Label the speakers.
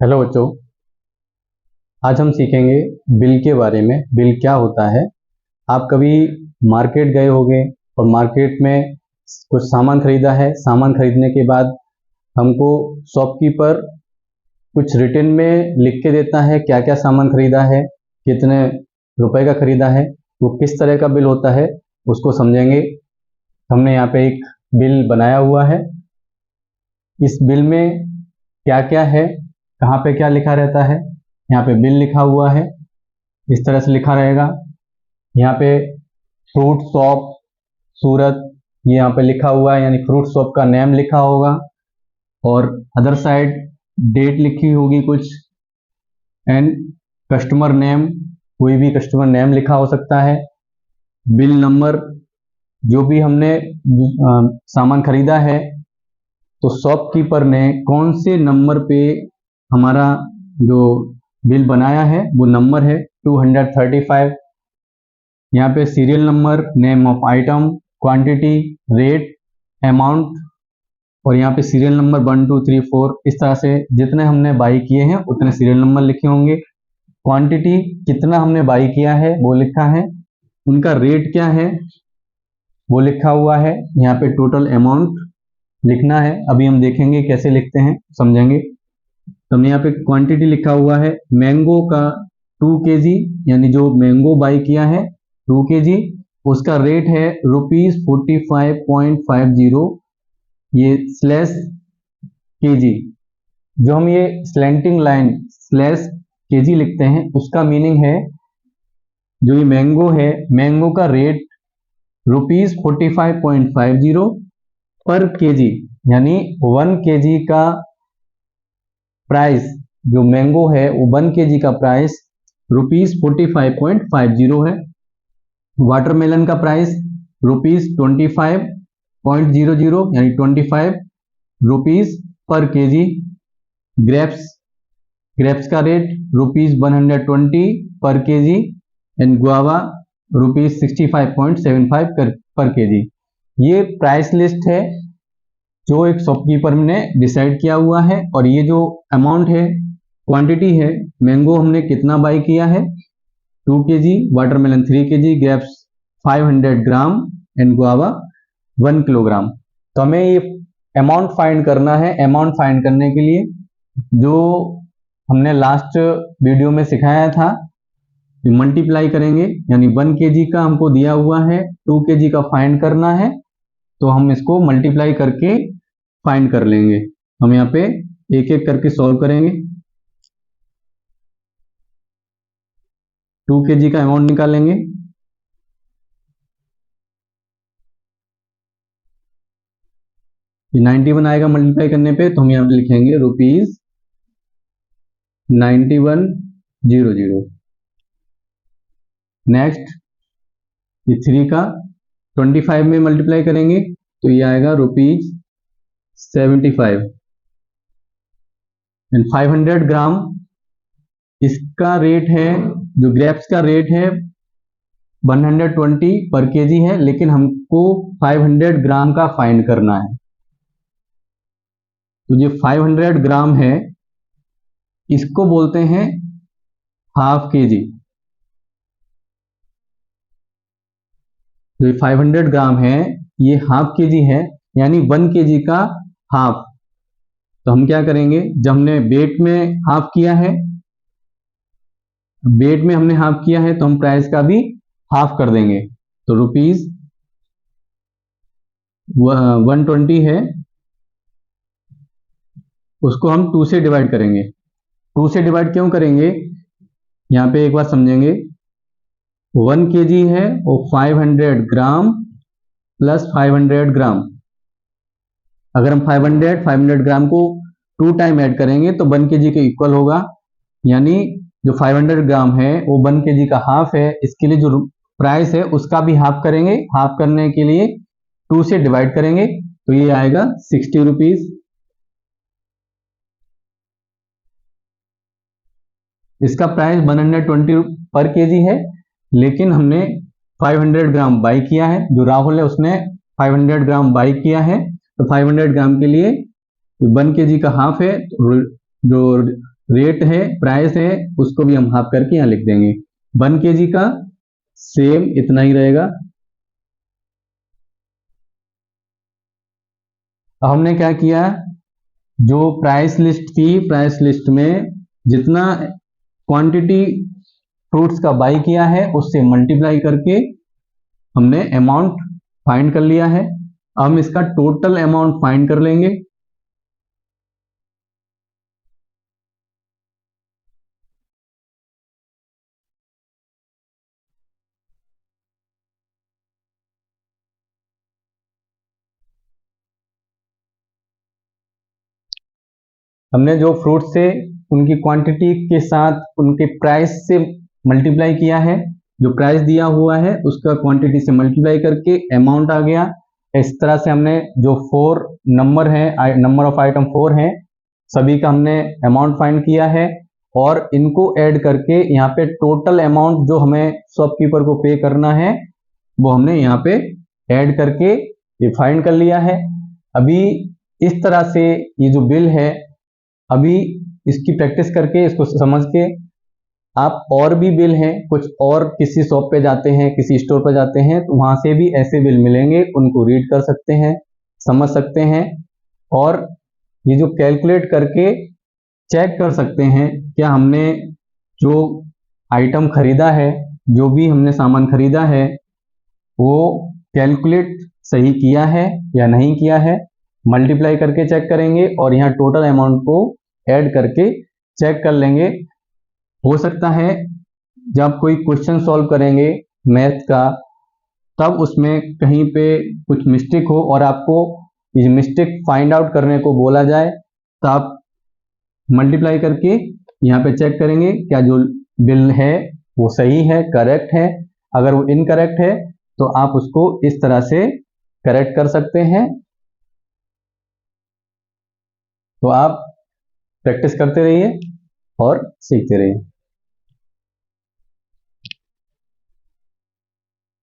Speaker 1: Hello बच्चों, आज हम सीखेंगे बिल के बारे में। बिल क्या होता है। आप कभी मार्केट गए होंगे और मार्केट में कुछ सामान खरीदा है। सामान खरीदने के बाद हमको शॉपकीपर कुछ रिटन में लिख के देता है क्या क्या सामान खरीदा है, कितने रुपए का खरीदा है, वो किस तरह का बिल होता है उसको समझेंगे। हमने यहाँ पे एक बिल बनाया हुआ है। इस बिल में क्या क्या है, कहाँ पे क्या लिखा रहता है। यहाँ पे बिल लिखा हुआ है, इस तरह से लिखा रहेगा। यहाँ पे फ्रूट शॉप सूरत, ये यहाँ पे लिखा हुआ है, यानी फ्रूट शॉप का नेम लिखा होगा। और अदर साइड डेट लिखी होगी कुछ, एंड कस्टमर नेम, कोई भी कस्टमर नेम लिखा हो सकता है। बिल नंबर, जो भी हमने सामान खरीदा है तो शॉपकीपर ने कौन से नंबर पे हमारा जो बिल बनाया है वो नंबर है 235। यहाँ पे serial number, name of item, quantity, rate, amount, और यहाँ पे सीरियल नंबर 1 2 3 4। इस तरह से जितने हमने बाई किए हैं उतने सीरियल नंबर लिखे होंगे। क्वांटिटी, कितना हमने बाई किया है वो लिखा है। उनका रेट क्या है वो लिखा हुआ है। यहाँ पे टोटल अमाउंट लिखना है। अभी हम देखेंगे कैसे लिखते हैं, समझेंगे। तो हमने यहाँ पे क्वांटिटी लिखा हुआ है मैंगो का 2 kg, यानी जो मैंगो बाई किया है 2 kg, उसका रेट है ₹45.50। ये स्लैश kg, जो हम ये स्लैंटिंग लाइन स्लैश kg लिखते हैं उसका मीनिंग है जो ये मैंगो है, मैंगो का रेट ₹45.50 पर kg, यानी 1 kg का प्राइस, जो मैंगो है वो 1 kg का प्राइस ₹45.50 है। वाटरमेलन का प्राइस ₹25.00, यानी 25 रुपीज पर kg। ग्रेप्स का रेट ₹120 पर kg, एंड गुआवा ₹65.75 पर kg। ये प्राइस लिस्ट है जो एक शॉपकीपर ने डिसाइड किया हुआ है। और ये जो अमाउंट है, क्वांटिटी है, मैंगो हमने कितना बाई किया है 2 kg, watermelon 3 kg, grapes 500 gram and guava 1 kilogram. तो हमें ये अमाउंट फाइंड करना है। अमाउंट फाइंड करने के लिए जो हमने लास्ट वीडियो में सिखाया था, मल्टीप्लाई करेंगे, यानी 1 kg का हमको दिया हुआ है, 2 kg का फाइंड करना है, तो हम इसको मल्टीप्लाई करके फाइंड कर लेंगे। हम यहाँ पे एक एक करके सॉल्व करेंगे। 2 kg का अमाउंट निकालेंगे। ये 91 आएगा मल्टीप्लाई करने पे, तो हम यहाँ पे लिखेंगे ₹9100। नेक्स्ट, ये 3 का 25 में मल्टीप्लाई करेंगे तो ये आएगा ₹75। एंड 500 ग्राम, इसका रेट है, जो ग्रेप्स का रेट है 120 पर kg है, लेकिन हमको 500 ग्राम का फाइंड करना है। तो जो 500 ग्राम है इसको बोलते हैं हाफ kg। जो 500 ग्राम है ये हाफ kg है, यानी 1 kg का हाफ। तो हम क्या करेंगे, जब हमने वेट में हाफ किया है, वेट में हमने हाफ किया है तो हम प्राइस का भी हाफ कर देंगे। तो ₹120 है, उसको हम 2 से डिवाइड करेंगे। 2 से डिवाइड क्यों करेंगे, यहाँ पे एक बात समझेंगे। 1 kg है वो 500 ग्राम प्लस 500 ग्राम। अगर हम 500 ग्राम को 2 टाइम ऐड करेंगे तो 1 kg के इक्वल होगा, यानी जो 500 ग्राम है वो 1 kg का हाफ है। इसके लिए जो प्राइस है उसका भी हाफ करेंगे। हाफ करने के लिए 2 से डिवाइड करेंगे तो ये आएगा ₹60। इसका प्राइस 120 पर kg है, लेकिन हमने 500 ग्राम बाई किया है। जो राहुल है उसने 500 ग्राम बाई किया है, तो 500 ग्राम के लिए 1 kg का हाफ है, जो रेट है, प्राइस है, उसको भी हम हाफ करके यहाँ लिख देंगे। 1 kg का सेम इतना ही रहेगा। अब हमने क्या किया, जो प्राइस लिस्ट थी, प्राइस लिस्ट में जितना क्वांटिटी फ्रूट्स का बाई किया है उससे मल्टीप्लाई करके हमने अमाउंट फाइंड कर लिया है। हम इसका टोटल अमाउंट फाइंड कर लेंगे। हमने जो फ्रूट से उनकी क्वांटिटी के साथ उनके प्राइस से मल्टीप्लाई किया है, जो प्राइस दिया हुआ है उसका क्वांटिटी से मल्टीप्लाई करके अमाउंट आ गया। इस तरह से हमने जो 4 नंबर है, नंबर ऑफ आइटम 4 है, सभी का हमने अमाउंट फाइंड किया है और इनको ऐड करके यहाँ पे टोटल अमाउंट जो हमें शॉपकीपर को पे करना है वो हमने यहाँ पे ऐड करके ये फाइंड कर लिया है। अभी इस तरह से ये जो बिल है, अभी इसकी प्रैक्टिस करके इसको समझ के आप और भी बिल हैं, कुछ और किसी शॉप पे जाते हैं, किसी स्टोर पे जाते हैं तो वहां से भी ऐसे बिल मिलेंगे, उनको रीड कर सकते हैं, समझ सकते हैं और ये जो कैलकुलेट करके चेक कर सकते हैं क्या हमने जो आइटम खरीदा है, जो भी हमने सामान खरीदा है वो कैलकुलेट सही किया है या नहीं किया है। मल्टीप्लाई करके चेक करेंगे और यहाँ टोटल अमाउंट को ऐड करके चेक कर लेंगे। हो सकता है जब कोई क्वेश्चन सॉल्व करेंगे मैथ का तब उसमें कहीं पे कुछ मिस्टेक हो और आपको ये मिस्टेक फाइंड आउट करने को बोला जाए तो आप मल्टीप्लाई करके यहाँ पे चेक करेंगे क्या जो बिल है वो सही है, करेक्ट है। अगर वो इनकरेक्ट है तो आप उसको इस तरह से करेक्ट कर सकते हैं। तो आप प्रैक्टिस करते रहिए और सीखते रहिए।